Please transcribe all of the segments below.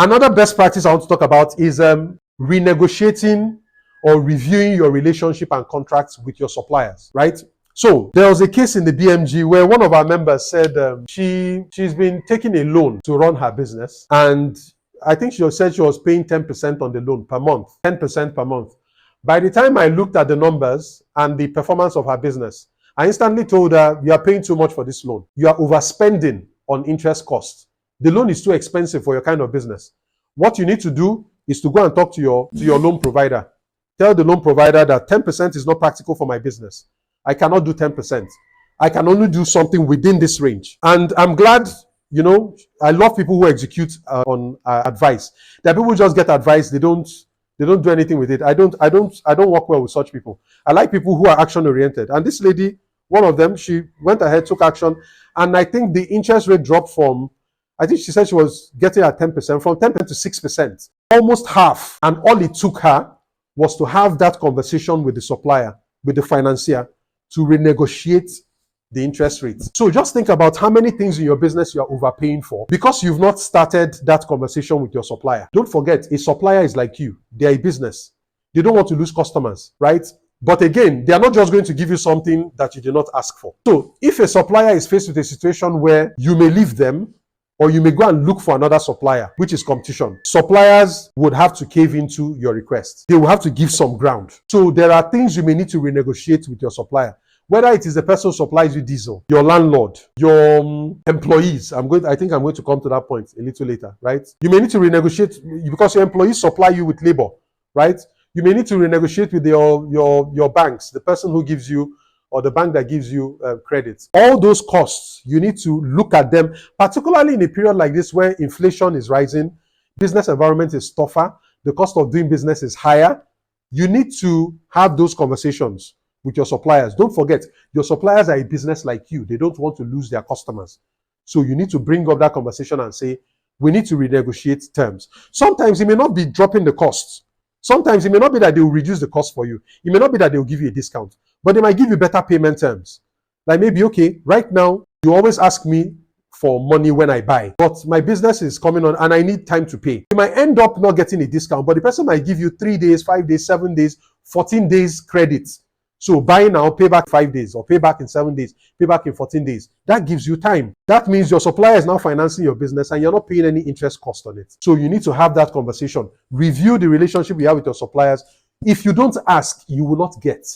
Another best practice I want to talk about is renegotiating or reviewing your relationship and contracts with your suppliers, right? So there was a case in the BMG where one of our members said she's been taking a loan to run her business, and I think she said she was paying 10% on the loan per month, 10% per month. By the time I looked at the numbers and the performance of her business, I instantly told her, you are paying too much for this loan. You are overspending on interest costs. The loan is too expensive for your kind of business. What you need to do is to go and talk to your loan provider. Tell the loan provider that 10% is not practical for my business. I cannot do 10%. I can only do something within this range. And I'm glad, I love people who execute on advice. There are people who just get advice, they don't do anything with it. I don't work well with such people. I like people who are action oriented. And this lady, one of them, she went ahead, took action, and I think the interest rate dropped from, I think she said she was getting at 10%, from 10% to 6%, almost half. And all it took her was to have that conversation with the supplier, with the financier, to renegotiate the interest rates. So just think about how many things in your business you are overpaying for because you've not started that conversation with your supplier. Don't forget, a supplier is like you. They're a business. They don't want to lose customers, right? But again, they are not just going to give you something that you did not ask for. So if a supplier is faced with a situation where you may leave them, or you may go and look for another supplier, which is competition, suppliers would have to cave into your request. They will have to give some ground. So there are things you may need to renegotiate with your supplier. Whether it is the person who supplies you diesel, your landlord, your employees. I think I'm going to come to that point a little later, right? You may need to renegotiate because your employees supply you with labor, right? You may need to renegotiate with your banks, the person who gives you or the bank that gives you credit. All those costs, you need to look at them, particularly in a period like this where inflation is rising, business environment is tougher, the cost of doing business is higher. You need to have those conversations with your suppliers. Don't forget, your suppliers are a business like you. They don't want to lose their customers. So you need to bring up that conversation and say, we need to renegotiate terms. Sometimes it may not be dropping the costs. Sometimes it may not be that they will reduce the cost for you. It may not be that they will give you a discount, but they might give you better payment terms. Like maybe, okay, right now, you always ask me for money when I buy, but my business is coming on and I need time to pay. You might end up not getting a discount, but the person might give you 3 days, 5 days, 7 days, 14 days credits. So buy now, pay back 5 days, or pay back in 7 days, pay back in 14 days. That gives you time. That means your supplier is now financing your business and you're not paying any interest cost on it. So you need to have that conversation. Review the relationship you have with your suppliers. If you don't ask, you will not get.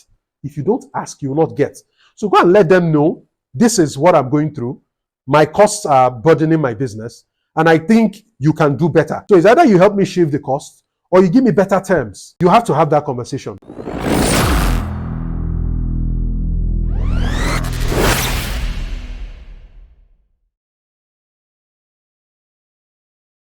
If you don't ask, you will not get. So go and let them know, this is what I'm going through. My costs are burdening my business, and I think you can do better. So it's either you help me shave the cost, or you give me better terms. You have to have that conversation.